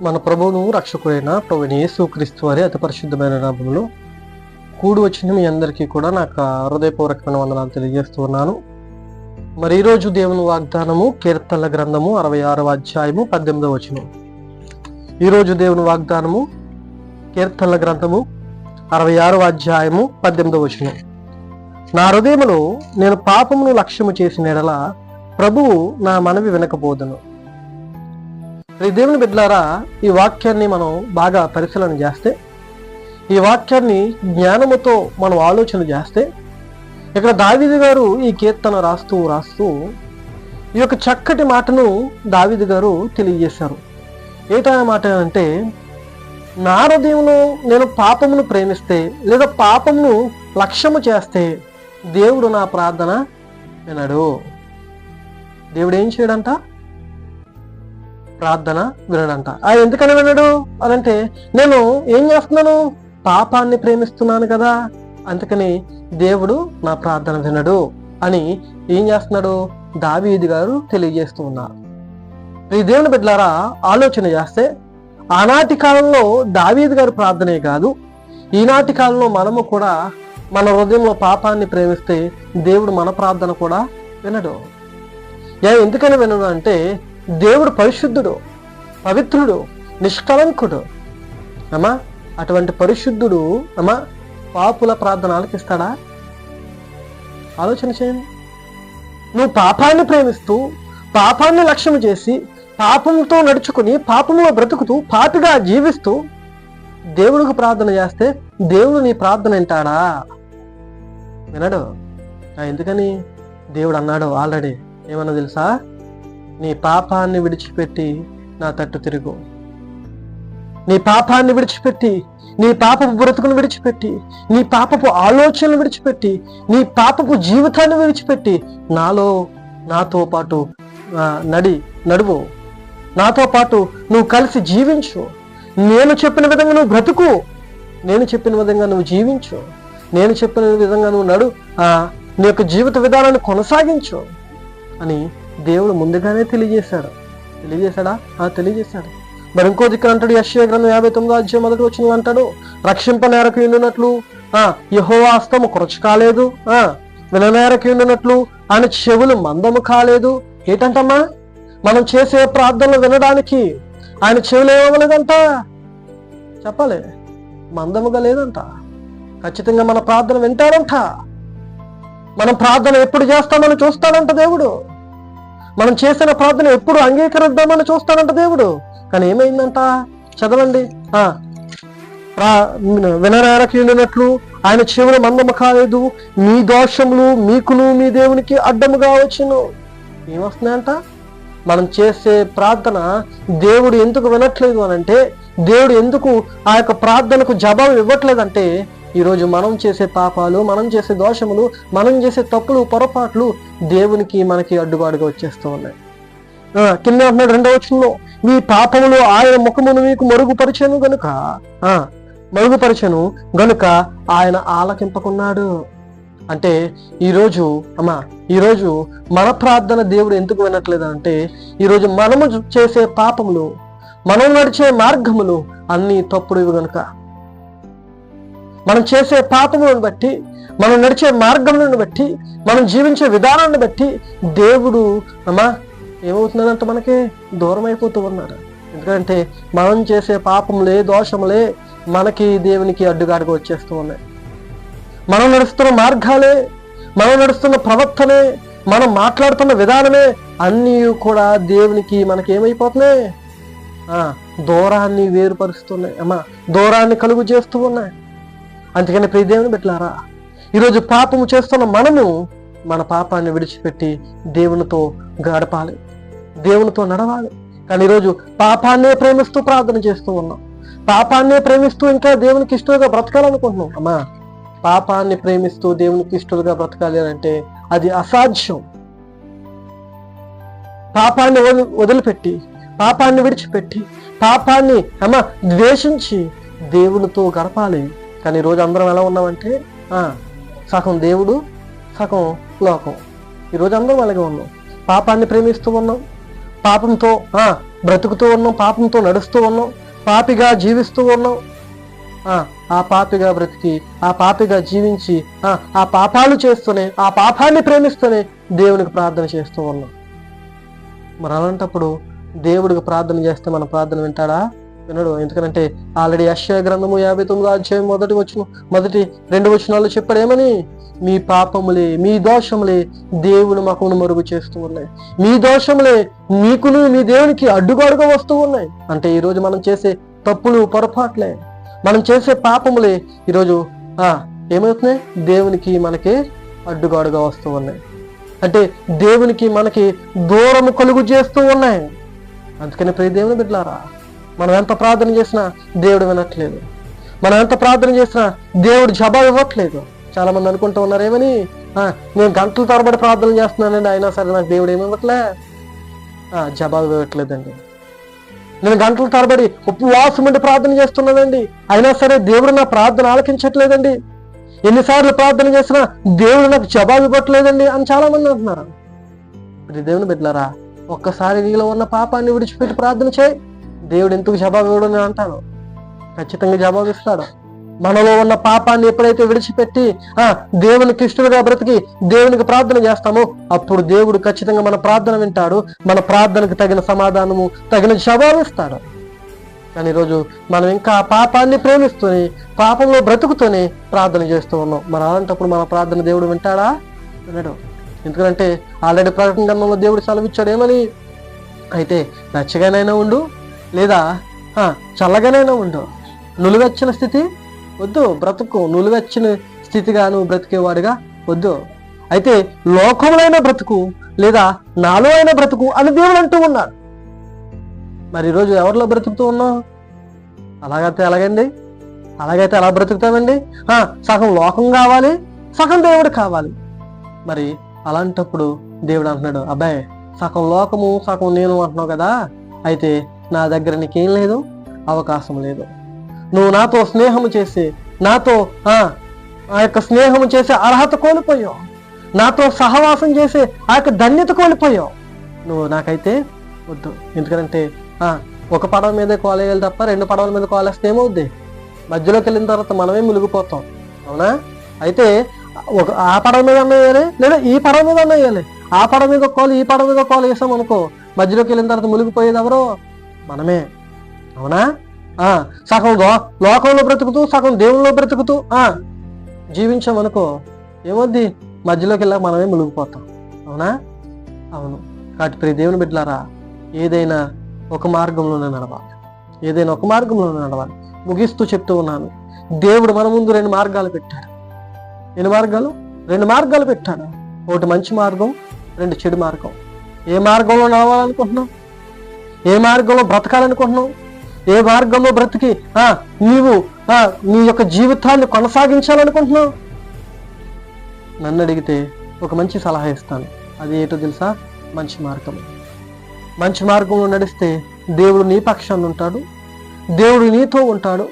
మన ప్రభువును రక్షకుడైన ప్రభుని యేసుక్రీస్తు వారి అతి పరిశుద్ధమైన నామములో ప్రభుని యేసుక్రీస్తు వారి అతి పరిశుద్ధమైన నామములో కూడి వచ్చిన మీ అందరికీ కూడా నాకు హృదయపూర్వకమైన వందనాలు తెలియజేస్తూ ఉన్నాను. మరి ఈరోజు దేవుని వాగ్దానము కీర్తనల గ్రంథము 66వ అధ్యాయము 18వ వచనం. ఈరోజు దేవుని వాగ్దానము కీర్తనల గ్రంథము 66వ అధ్యాయము 18వ వచనం. నా హృదయములో నేను పాపమును లక్ష్యము చేసిన ఎడల ప్రభువు నా మనవి వినకపోదును. దేవుని బిడ్డలారా, ఈ వాక్యాన్ని మనం బాగా పరిశీలన చేస్తే, ఈ వాక్యాన్ని జ్ఞానముతో మనం ఆలోచన చేస్తే, ఇక్కడ దావీదు గారు ఈ కీర్తన రాస్తూ ఈ యొక్క చక్కటి మాటను దావీదు గారు తెలియజేశారు. ఏటా మాట అంటే, నా హృదయంలో నేను పాపమును ప్రేమిస్తే లేదా పాపమును లక్ష్యము చేస్తే దేవుడు నా ప్రార్థన వినడు. దేవుడు ఏం చేయడంట? ప్రార్థన వినడంట. ఆయన ఎందుకని వినడు అనంటే, నేను ఏం చేస్తున్నాను? పాపాన్ని ప్రేమిస్తున్నాను కదా, అందుకని దేవుడు నా ప్రార్థన వినడు అని ఏం చేస్తున్నాడు? దావీదు గారు తెలియజేస్తూ ఉన్నారు. ఈ దేవుని బిడ్డలారా, ఆలోచన చేస్తే ఆనాటి కాలంలో దావీదు గారి ప్రార్థనే కాదు, ఈనాటి కాలంలో మనము కూడా మన హృదయంలో పాపాన్ని ప్రేమిస్తే దేవుడు మన ప్రార్థన కూడా వినడు. ఎందుకని వినడు అంటే, దేవుడు పరిశుద్ధుడు, పవిత్రుడు, నిష్కలంకుడు. అమ్మా, అటువంటి పరిశుద్ధుడు అమ్మా పాపుల ప్రార్థన ఆలకిస్తాడా? ఆలోచన చేయండి. నువ్వు పాపాన్ని ప్రేమిస్తూ పాపాన్ని లక్ష్యం చేసి పాపంతో నడుచుకుని పాపంలో బ్రతుకుతూ పాపిగా జీవిస్తూ దేవుడికి ప్రార్థన చేస్తే దేవుడు నీ ప్రార్థన వింటాడా? వినడు. ఎందుకని? దేవుడు అన్నాడు ఆల్రెడీ. ఏమన్నా తెలుసా? నీ పాపాన్ని విడిచిపెట్టి నా తట్టు తిరుగు. నీ పాపాన్ని విడిచిపెట్టి, నీ పాపపు బ్రతుకును విడిచిపెట్టి, నీ పాపపు ఆలోచనలు విడిచిపెట్టి, నీ పాపపు జీవితాన్ని విడిచిపెట్టి నాతో పాటు నడువు. నాతో పాటు నువ్వు కలిసి జీవించు. నేను చెప్పిన విధంగా నువ్వు బ్రతుకు. నేను చెప్పిన విధంగా నువ్వు జీవించు. నేను చెప్పిన విధంగా నువ్వు నీ యొక్క జీవిత విధానాన్ని కొనసాగించు అని దేవుడు ముందుగానే తెలియజేశాడా? తెలియజేశాడు. మరి ఇంకో దిక్కు అంటాడు, యెషయా గ్రంథం 59వ అధ్యాయం 1వ వచనం అంటాడు, రక్షింపనేరకు ఉండునట్లు యెహోవా హస్తము కొరచ కాలేదు, విననేరకు ఉండునట్లు ఆయన చెవులు మందము కాలేదు. ఏంటంటమ్మా? మనం చేసే ప్రార్థనలు వినడానికి ఆయన చెవులు ఏమవ్వలేదంట? చెప్పాలి, మందముగా లేదంట. ఖచ్చితంగా మన ప్రార్థన వింటాడంట. మనం ప్రార్థన ఎప్పుడు చేస్తామని చూస్తాడంట దేవుడు. మనం చేసిన ప్రార్థన ఎప్పుడు అంగీకరిద్దామని చూస్తాడంట దేవుడు. కానీ ఏమైందంట? చదవండి. విననేరకుండినట్లు ఆయన చెవులు మందము కాలేదు, మీ దోషములు మీకును మీ దేవునికి అడ్డముగా వచ్చును. ఏమొస్తున్నాయంట? మనం చేసే ప్రార్థన దేవుడు ఎందుకు వినట్లేదు అనంటే, దేవుడు ఎందుకు ఆ యొక్క ప్రార్థనకు జవాబు ఇవ్వట్లేదంటే, ఈరోజు మనం చేసే పాపాలు, మనం చేసే దోషములు, మనం చేసే తప్పులు, పొరపాట్లు దేవునికి మనకి అడ్డుబాటుగా వచ్చేస్తూ ఉన్నాయి. కింద అంటున్నాడు 2వ వచనంలో, మీ పాపములు ఆయన ముఖమును మీకు మరుగుపరిచెను గనుక ఆయన ఆలకింపకున్నాడు. అంటే ఈరోజు మన ప్రార్థన దేవుడు ఎందుకు వినట్లేదు అంటే, ఈరోజు మనము చేసే పాపములు, మనం నడిచే మార్గములు అన్ని తప్పుడువి గనుక, మనం చేసే పాపములను బట్టి, మనం నడిచే మార్గములను బట్టి, మనం జీవించే విధానాన్ని బట్టి దేవుడు ఏమవుతున్నాడంటే మనకి దూరం అయిపోతూ ఉన్నాడు. ఎందుకంటే మనం చేసే పాపములే, దోషములే మనకి దేవునికి అడ్డుగాడుగా వచ్చేస్తూ ఉన్నాయి. మనం నడుస్తున్న మార్గాలే, మనం నడుస్తున్న ప్రవర్తనే, మనం మాట్లాడుతున్న విధానమే అన్నీ కూడా దేవునికి మనకి ఏమైపోతున్నాయి? దూరాన్ని వేరుపరుస్తున్నాయి. దూరాన్ని కలుగు చేస్తూ ఉన్నాయి. అందుకని ప్రియ దేవుని బిడ్డలారా, ఈరోజు పాపము చేస్తున్న మనము మన పాపాన్ని విడిచిపెట్టి దేవునితో గడపాలి, దేవునితో నడవాలి. కానీ ఈరోజు పాపాన్నే ప్రేమిస్తూ ప్రార్థన చేస్తూ ఉన్నాం. పాపాన్నే ప్రేమిస్తూ ఇంకా దేవునికి ఇష్టలుగా బ్రతకాలనుకుంటున్నాం. పాపాన్ని ప్రేమిస్తూ దేవునికి ఇష్టలుగా బ్రతకాలి అంటే అది అసాధ్యం. పాపాన్ని వదిలిపెట్టి, పాపాన్ని విడిచిపెట్టి, పాపాన్ని ద్వేషించి దేవునితో గడపాలి. కానీ ఈరోజు అందరం ఎలా ఉన్నామంటే, సగం దేవుడు, సగం లోకం. ఈరోజు అందరం అలాగే ఉన్నాం. పాపాన్ని ప్రేమిస్తూ ఉన్నాం, పాపంతో బ్రతుకుతూ ఉన్నాం, పాపంతో నడుస్తూ ఉన్నాం, పాపిగా జీవిస్తూ ఉన్నాం. ఆ పాపిగా బ్రతికి, ఆ పాపిగా జీవించి, ఆ పాపాలు చేస్తూనే, ఆ పాపాన్ని ప్రేమిస్తూనే దేవునికి ప్రార్థన చేస్తూ ఉన్నాం. మరి అలాంటప్పుడు దేవుడికి ప్రార్థన చేస్తే మన ప్రార్థన వింటాడా? వినడు. ఎందుకంటే ఆల్రెడీ యెషయా గ్రంథము 59వ అధ్యాయం మొదటి 2 వచనాలు చెప్పాడు ఏమని? మీ పాపములే, మీ దోషములే దేవుని ముఖమును మరుగు చేస్తూ ఉన్నాయి. మీ దోషములే మీకును మీ దేవునికి అడ్డుగోడుగా వస్తూ ఉన్నాయి. అంటే ఈరోజు మనం చేసే తప్పులు, పొరపాట్లే, మనం చేసే పాపములే ఈరోజు ఏమవుతున్నాయి? దేవునికి మనకి అడ్డుగోడుగా వస్తూ ఉన్నాయి. అంటే దేవునికి మనకి దూరము కలుగు చేస్తూ ఉన్నాయి. అందుకని ప్రియ దేవుని బిడ్డలారా, మనం ఎంత ప్రార్థన చేసినా దేవుడు వినట్లేదు. మనం ఎంత ప్రార్థన చేసినా దేవుడు జవాబు ఇవ్వట్లేదు. చాలా మంది అనుకుంటూ ఉన్నారు ఏమని? నేను గంటల తరబడి ప్రార్థన చేస్తున్నానండి, అయినా సరే నాకు దేవుడు ఏమి ఇవ్వట్లే, జవాబు ఇవ్వట్లేదండి. నేను గంటల తరబడి ఉపవాసం ఉండి ప్రార్థన చేస్తున్నానండి, అయినా సరే దేవుడు నా ప్రార్థన ఆలకించట్లేదండి. ఎన్నిసార్లు ప్రార్థన చేసినా దేవుడు నాకు జవాబు ఇవ్వట్లేదండి అని చాలా మంది అంటున్నారు. దేవుని బిడ్డలారా, ఒక్కసారి నీలో ఉన్న పాపాన్ని విడిచిపెట్టి ప్రార్థన చేయి. దేవుడు ఎందుకు జవాబు ఇవ్వడం నేను అంటాను? ఖచ్చితంగా జవాబు ఇస్తాడు. మనలో ఉన్న పాపాన్ని ఎప్పుడైతే విడిచిపెట్టి దేవునికి ఇష్టలుగా బ్రతికి దేవునికి ప్రార్థన చేస్తామో అప్పుడు దేవుడు ఖచ్చితంగా మన ప్రార్థన వింటాడు. మన ప్రార్థనకు తగిన సమాధానము, తగిన జవాబు ఇస్తాడు. కానీ ఈరోజు మనం ఇంకా పాపాన్ని ప్రేమిస్తూనే, పాపంలో బ్రతుకుతూనే ప్రార్థన చేస్తూ ఉన్నాం. మరి అలాంటప్పుడు మన ప్రార్థన దేవుడు వింటాడా? వినడు. ఎందుకంటే ఆల్రెడీ ప్రకటన గ్రంథంలో దేవుడు సెలవిచ్చాడు ఏమని? అయితే వెచ్చగానైనా ఉండు, లేదా చల్లగానైనా ఉండు, నులివెచ్చిన స్థితి వద్దు, బ్రతుకు నులివెచ్చిన స్థితిగా నువ్వు బ్రతికేవాడిగా వద్దు. అయితే లోకములైన బ్రతుకు, లేదా నాలో అయిన బ్రతుకు అని దేవుడు అంటూ ఉన్నాడు. మరి ఈరోజు ఎవరిలో బ్రతుకుతూ ఉన్నావు? అలాగైతే ఎలా బ్రతుకుతామండి? సగం లోకం కావాలి, సగం దేవుడు కావాలి. మరి అలాంటప్పుడు దేవుడు అంటున్నాడు, అబ్బాయి సగం లోకము సగం నేను అంటున్నావు కదా, అయితే నా దగ్గర నీకేం లేదు, అవకాశం లేదు. నువ్వు నాతో స్నేహము చేసి, నాతో ఆ యొక్క స్నేహము చేసే అర్హత కోల్పోయావు, నాతో సహవాసం చేసే ఆ యొక్క ధన్యత కోల్పోయావు. నువ్వు నాకైతే వద్దు. ఎందుకంటే ఒక పడవ మీదే కోలేయాలి తప్ప 2 పడవల మీద కోలేస్తే ఏమవుద్ది? మధ్యలోకి వెళ్ళిన తర్వాత మనమే మునిగిపోతాం, అవునా? అయితే ఆ పడవ మీద అన్న వేయాలి, లేదా ఈ పడవ మీద అన్న వేయాలి. ఆ పడవ మీద కోలు, ఈ పడవ మీద కోలు వేసాం అనుకో, మధ్యలోకి వెళ్ళిన తర్వాత మునిగిపోయేది ఎవరో? మనమే, అవునా? సగం లోకంలో బ్రతుకుతూ, సగం దేవుల్లో బ్రతుకుతూ జీవించామనుకో, ఏమొద్ది? మధ్యలోకి వెళ్ళాక మనమే మునిగిపోతాం, అవునా? అవును. కాబట్టి ప్రియ దేవుని బిడ్డలారా, ఏదైనా ఒక మార్గంలోనే నడవాలి. ముగిస్తూ చెప్తూ ఉన్నాను, దేవుడు మన ముందు 2 మార్గాలు పెట్టాడు. 2 మార్గాలు పెట్టాడు. ఒకటి మంచి మార్గం, 2 చెడు మార్గం. ఏ మార్గంలో నడవాలనుకుంటున్నావు? ఏ మార్గంలో బ్రతకాలనుకుంటున్నావు? ఏ మార్గంలో బ్రతికి నీవు నీ యొక్క జీవితాన్ని కొనసాగించాలనుకుంటున్నావు? నన్ను అడిగితే ఒక మంచి సలహా ఇస్తాను. అది ఏంటో తెలుసా? మంచి మార్గం. మంచి మార్గంలో నడిస్తే దేవుడు నీ పక్షాన్ని ఉంటాడు, దేవుడు నీతో ఉంటాడు.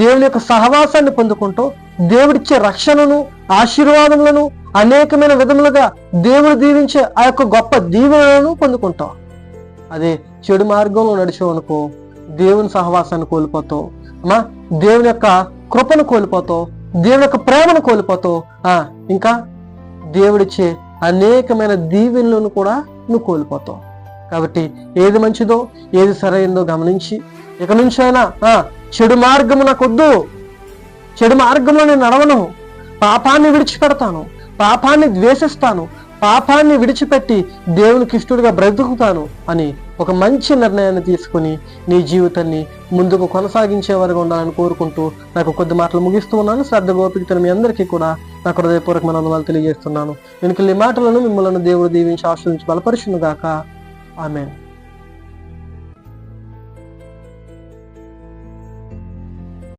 దేవుని యొక్క సహవాసాన్ని పొందుకుంటూ, దేవుడిచ్చే రక్షణను, ఆశీర్వాదములను అనేకమైన విధములుగా దేవుడు దీవించే ఆ యొక్క గొప్ప దీవెనలను పొందుకుంటావు. అదే చెడు మార్గంలో నడిచావనుకో, దేవుని సహవాసాన్ని కోల్పోతావు, దేవుని యొక్క కృపను కోల్పోతావు, దేవుని యొక్క ప్రేమను కోల్పోతావు, ఇంకా దేవుడిచ్చే అనేకమైన దీవెనలను కూడా నువ్వు కోల్పోతావు. కాబట్టి ఏది మంచిదో, ఏది సరైనదో గమనించి ఇక నుంచి అయినా చెడు మార్గము నాకొద్దు, చెడు మార్గంలో నేను నడవను, పాపాన్ని విడిచిపెడతాను, పాపాన్ని ద్వేషిస్తాను, పాపాన్ని విడిచిపెట్టి దేవునికి ఇష్టడుగా బ్రతుకుతాను అని ఒక మంచి నిర్ణయాన్ని తీసుకుని నీ జీవితాన్ని ముందుకు కొనసాగించే వరకు ఉండాలని కోరుకుంటూ నాకు కొద్ది మాటలు ముగిస్తూ ఉన్నాను. శ్రద్ధ గోపికతను మీ అందరికీ కూడా నాకు హృదయపూర్వకమైన వందనాలు తెలియజేస్తున్నాను. వెనుకలి మాటలను మిమ్మల్ని దేవుడు దీవించి ఆశీర్వదించి బలపరుచును గాక. ఆమేన్.